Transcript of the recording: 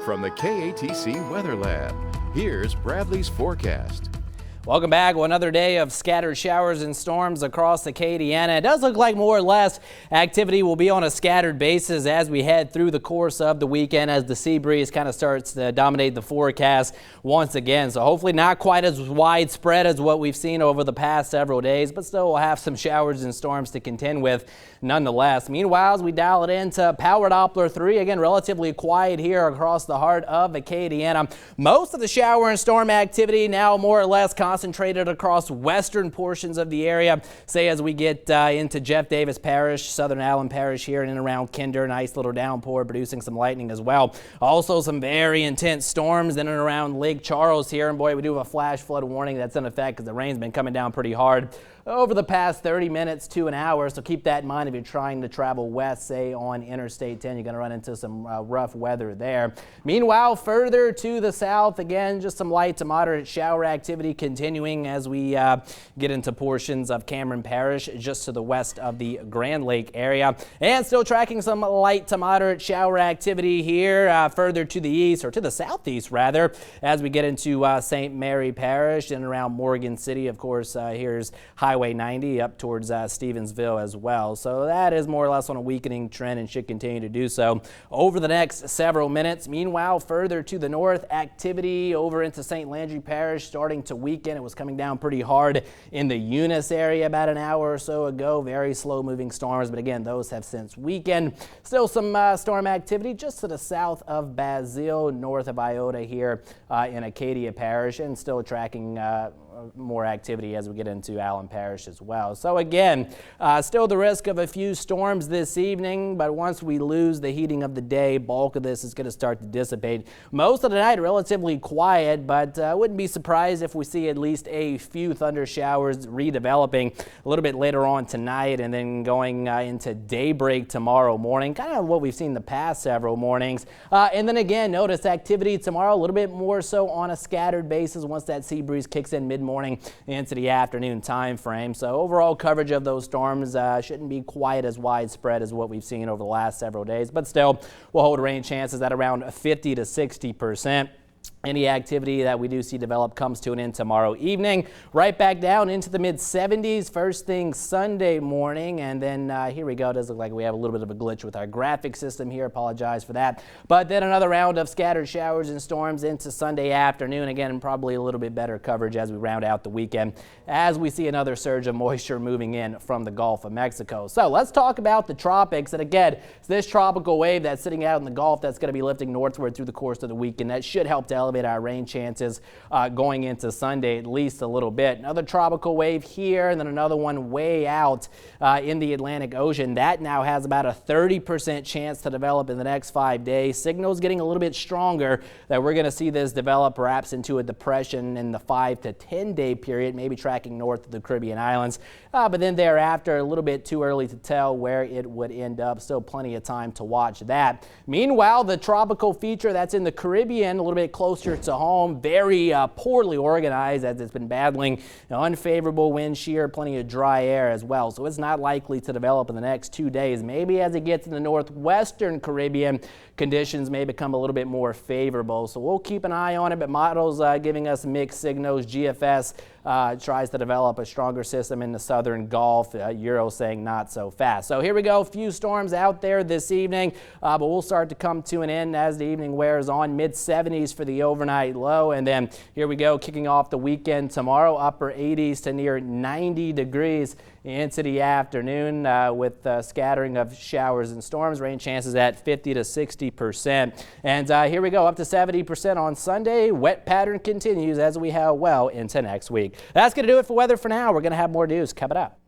From the KATC Weather Lab, here's Bradley's forecast. Welcome back. Well, another day of scattered showers and storms across Acadiana. It does look like more or less activity will be on a scattered basis as we head through the course of the weekend as the sea breeze kind of starts to dominate the forecast once again. So hopefully not quite as widespread as what we've seen over the past several days, but still we'll have some showers and storms to contend with nonetheless. Meanwhile, as we dial it into Power Doppler 3, again, relatively quiet here across the heart of Acadiana. Most of the shower and storm activity now more or less concentrated across western portions of the area. Say as we get into Jeff Davis Parish, Southern Allen Parish here and in around Kinder, nice little downpour producing some lightning as well. Also some very intense storms in and around Lake Charles here. And boy, we do have a flash flood warning that's in effect because the rain's been coming down pretty hard over the past 30 minutes to an hour. So keep that in mind if you're trying to travel west, say on Interstate 10. You're going to run into some rough weather there. Meanwhile, further to the south, again, just some light to moderate shower activity continuing as we get into portions of Cameron Parish just to the west of the Grand Lake area. And still tracking some light to moderate shower activity here further to the east, or to the southeast rather, as we get into St. Mary Parish and around Morgan City. Of course, here's Highway 90 up towards Stevensville as well. So that is more or less on a weakening trend and should continue to do so over the next several minutes. Meanwhile, further to the north, activity over into St. Landry Parish starting to weaken. It was coming down pretty hard in the Eunice area about an hour or so ago. Very slow moving storms, but again, those have since weakened. Still some storm activity just to the south of Basile, north of Iota here in Acadia Parish, and still tracking more activity as we get into Allen Parish as well. So again, still the risk of a few storms this evening, but once we lose the heating of the day, bulk of this is going to start to dissipate. Most of the night relatively quiet, but wouldn't be surprised if we see at least a few thunder showers redeveloping a little bit later on tonight and then going into daybreak tomorrow morning, kind of what we've seen the past several mornings. And then again, notice activity tomorrow a little bit more so on a scattered basis once that sea breeze kicks in mid-morning into the afternoon time frame. So overall coverage of those storms shouldn't be quite as widespread as what we've seen over the last several days, but still we'll hold rain chances at around 50 to 60%. Any activity that we do see develop comes to an end tomorrow evening. Right back down into the mid-70s first thing Sunday morning. And then here we go. It does look like we have a little bit of a glitch with our graphic system here. Apologize for that. But then another round of scattered showers and storms into Sunday afternoon. Again, probably a little bit better coverage as we round out the weekend as we see another surge of moisture moving in from the Gulf of Mexico. So let's talk about the tropics. And again, it's this tropical wave that's sitting out in the Gulf that's going to be lifting northward through the course of the weekend. That should help to elevate our rain chances going into Sunday at least a little bit. Another tropical wave here and then another one way out in the Atlantic Ocean. That now has about a 30% chance to develop in the next 5 days. Signals getting a little bit stronger that we're going to see this develop perhaps into a depression in the 5 to 10 day period, maybe tracking north of the Caribbean islands. But then thereafter, a little bit too early to tell where it would end up. Still plenty of time to watch that. Meanwhile, the tropical feature that's in the Caribbean, a little bit closer to home, very poorly organized as it's been battling unfavorable wind shear, plenty of dry air as well. So it's not likely to develop in the next 2 days. Maybe as it gets in the northwestern Caribbean, conditions may become a little bit more favorable. So we'll keep an eye on it, but models giving us mixed signals. GFS tries to develop a stronger system in the southern Gulf. Euro saying not so fast. So here we go. A few storms out there this evening, but we'll start to come to an end as the evening wears on. Mid-70s for the overnight low. And then here we go, kicking off the weekend tomorrow, upper 80s to near 90 degrees into the afternoon with scattering of showers and storms. Rain chances at 50 to 60%. And here we go, up to 70% on Sunday. Wet pattern continues as we head well into next week. That's going to do it for weather for now. We're going to have more news coming up.